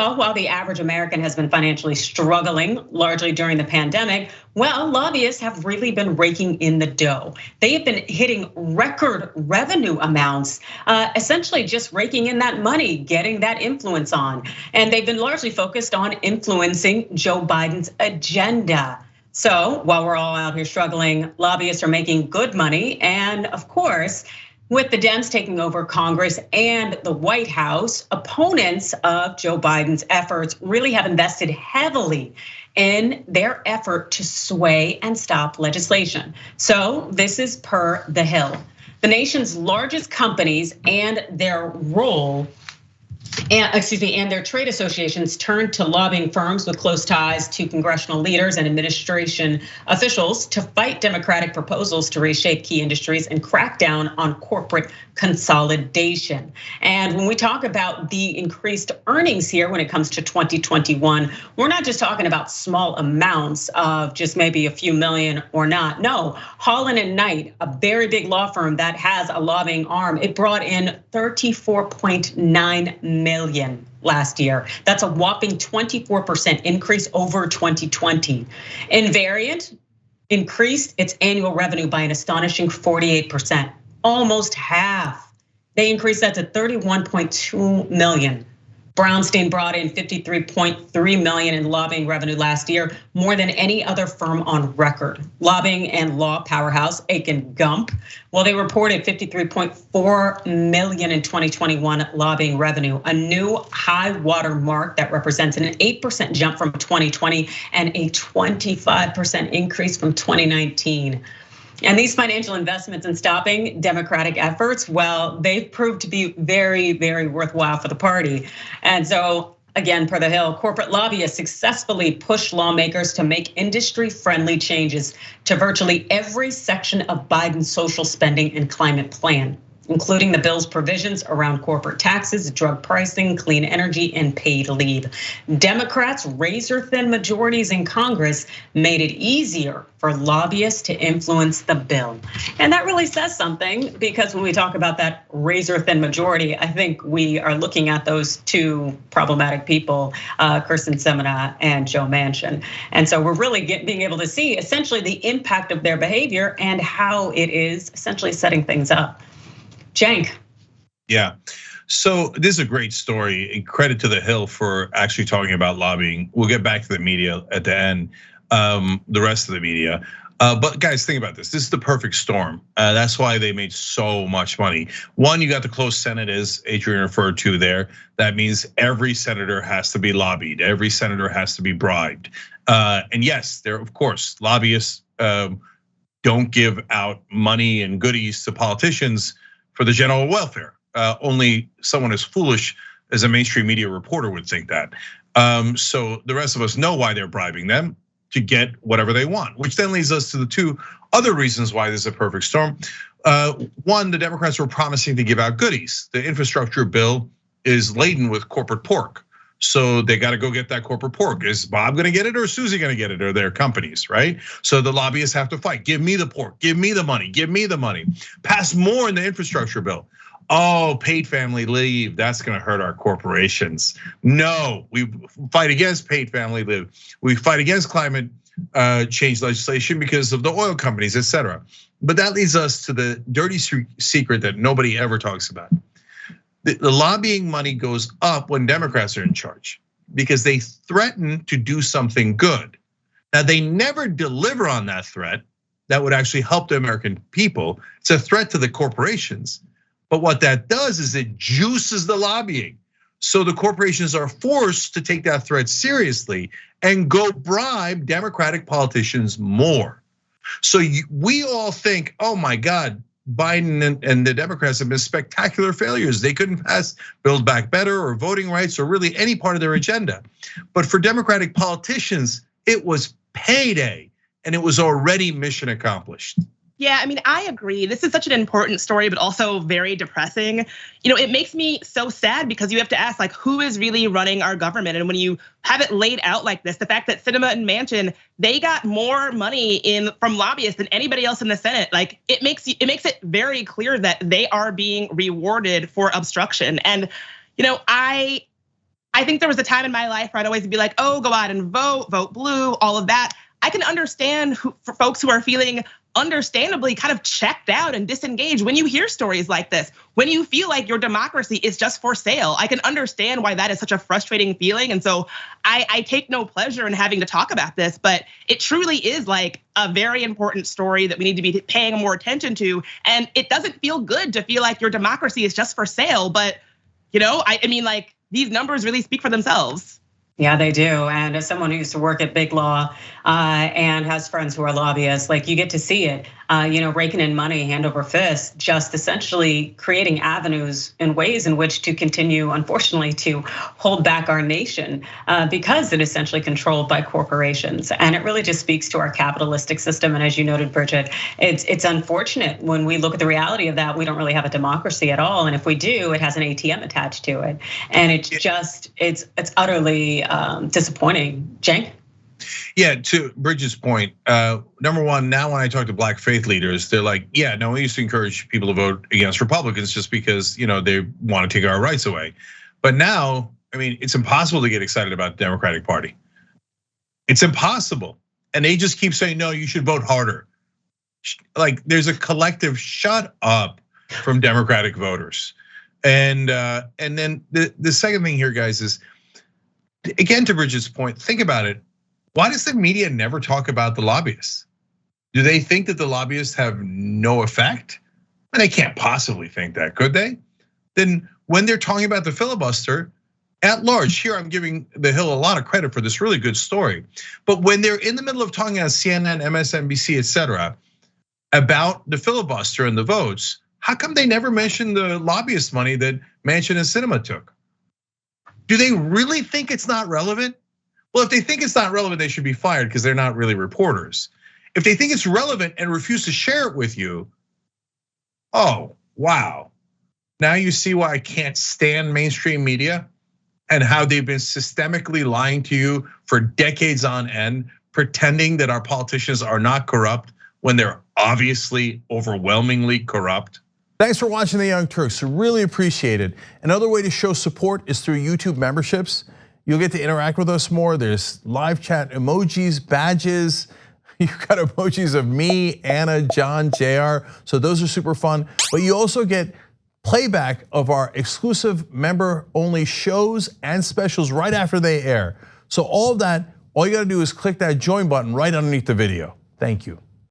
Well, while the average American has been financially struggling, largely during the pandemic, well, lobbyists have really been raking in the dough. They have been hitting record revenue amounts, essentially just raking in that money, getting that influence on. And they've been largely focused on influencing Joe Biden's agenda. So while we're all out here struggling, lobbyists are making good money. And of course, with the Dems taking over Congress and the White House, opponents of Joe Biden's efforts really have invested heavily in their effort to sway and stop legislation. So this is per The Hill. The nation's largest companies and their role and their trade associations turned to lobbying firms with close ties to congressional leaders and administration officials to fight Democratic proposals to reshape key industries and crack down on corporate consolidation. And when we talk about the increased earnings here when it comes to 2021, we're not just talking about small amounts of just maybe a few million or not. No, Holland and Knight, a very big law firm that has a lobbying arm, it brought in 34.9 million last year. That's a whopping 24% increase over 2020. Invariant increased its annual revenue by an astonishing 48%, almost half. They increased that to 31.2 million. Brownstein brought in 53.3 million in lobbying revenue last year, more than any other firm on record. Lobbying and law powerhouse Aiken Gump, well, they reported 53.4 million in 2021 lobbying revenue, a new high water mark that represents an 8% jump from 2020 and a 25% increase from 2019. And these financial investments in stopping Democratic efforts, well, they've proved to be very, very worthwhile for the party. And so again, per The Hill, corporate lobbyists successfully push lawmakers to make industry-friendly changes to virtually every section of Biden's social spending and climate plan, including the bill's provisions around corporate taxes, drug pricing, clean energy, and paid leave. Democrats' razor-thin majorities in Congress made it easier for lobbyists to influence the bill. And that really says something, because when we talk about that razor-thin majority, I think we are looking at those two problematic people, Kirsten Sinema and Joe Manchin. And so we're really being able to see essentially the impact of their behavior and how it is essentially setting things up. Cenk. Yeah, so this is a great story, and credit to The Hill for actually talking about lobbying. We'll get back to the media at the end, the rest of the media. But guys, think about this. This is the perfect storm. That's why they made so much money. One, you got the closed Senate, as Adrian referred to there. That means every senator has to be lobbied. Every senator has to be bribed. And yes, there, of course, lobbyists don't give out money and goodies to politicians for the general welfare. Only someone as foolish as a mainstream media reporter would think that. So the rest of us know why they're bribing them to get whatever they want, which then leads us to the two other reasons why this is a perfect storm. One, the Democrats were promising to give out goodies. The infrastructure bill is laden with corporate pork. So they got to go get that corporate pork. Is Bob going to get it or Susie going to get it, or their companies, right? So the lobbyists have to fight. Give me the pork, give me the money, give me the money. Pass more in the infrastructure bill. Oh, paid family leave, that's going to hurt our corporations. No, we fight against paid family leave. We fight against climate change legislation because of the oil companies, et cetera. But that leads us to the dirty secret that nobody ever talks about. The lobbying money goes up when Democrats are in charge because they threaten to do something good. Now, they never deliver on that threat that would actually help the American people. It's a threat to the corporations. But what that does is it juices the lobbying. So the corporations are forced to take that threat seriously and go bribe Democratic politicians more. So we all think, oh my God, Biden and the Democrats have been spectacular failures. They couldn't pass Build Back Better or voting rights or really any part of their agenda. But for Democratic politicians, it was payday and it was already mission accomplished. Yeah, I mean, I agree. This is such an important story, but also very depressing. It makes me so sad because you have to ask, like, who is really running our government? And when you have it laid out like this, the fact that Sinema and Manchin, they got more money from lobbyists than anybody else in the Senate, like it makes it very clear that they are being rewarded for obstruction. And I I think there was a time in my life where I'd always be like, oh, go out and vote blue, all of that. I can understand for folks who are feeling understandably kind of checked out and disengaged when you hear stories like this, when you feel like your democracy is just for sale. I can understand why that is such a frustrating feeling. And so I take no pleasure in having to talk about this, but it truly is like a very important story that we need to be paying more attention to. And it doesn't feel good to feel like your democracy is just for sale. But I mean, like, these numbers really speak for themselves. Yeah, they do. And as someone who used to work at big law and has friends who are lobbyists, like, you get to see it, raking in money hand over fist, just essentially creating avenues and ways in which to continue, unfortunately, to hold back our nation because it is essentially controlled by corporations. And it really just speaks to our capitalistic system. And as you noted, Bridget, it's unfortunate when we look at the reality of that. We don't really have a democracy at all. And if we do, it has an ATM attached to it. And it's utterly disappointing. Cenk? Yeah, to Bridget's point, number one, now when I talk to black faith leaders, they're like, yeah, no, we used to encourage people to vote against Republicans just because they want to take our rights away. But now, I mean, it's impossible to get excited about the Democratic Party. It's impossible. And they just keep saying, no, you should vote harder. Like, there's a collective shut up from Democratic voters. And then the second thing here, guys, is, again, to Bridget's point, think about it. Why does the media never talk about the lobbyists? Do they think that the lobbyists have no effect? And they can't possibly think that, could they? Then when they're talking about the filibuster at large, here I'm giving the Hill a lot of credit for this really good story. But when they're in the middle of talking on CNN, MSNBC, etc., about the filibuster and the votes, how come they never mention the lobbyist money that Manchin and Sinema took? Do they really think it's not relevant? Well, if they think it's not relevant, they should be fired because they're not really reporters. If they think it's relevant and refuse to share it with you, oh, wow. Now you see why I can't stand mainstream media and how they've been systemically lying to you for decades on end, pretending that our politicians are not corrupt when they're obviously overwhelmingly corrupt. Thanks for watching The Young Turks, really appreciate it. Another way to show support is through YouTube memberships. You'll get to interact with us more. There's live chat emojis, badges. You've got emojis of me, Anna, John, JR. So those are super fun. But you also get playback of our exclusive member-only shows and specials right after they air. So all of that, all you gotta do is click that join button right underneath the video. Thank you.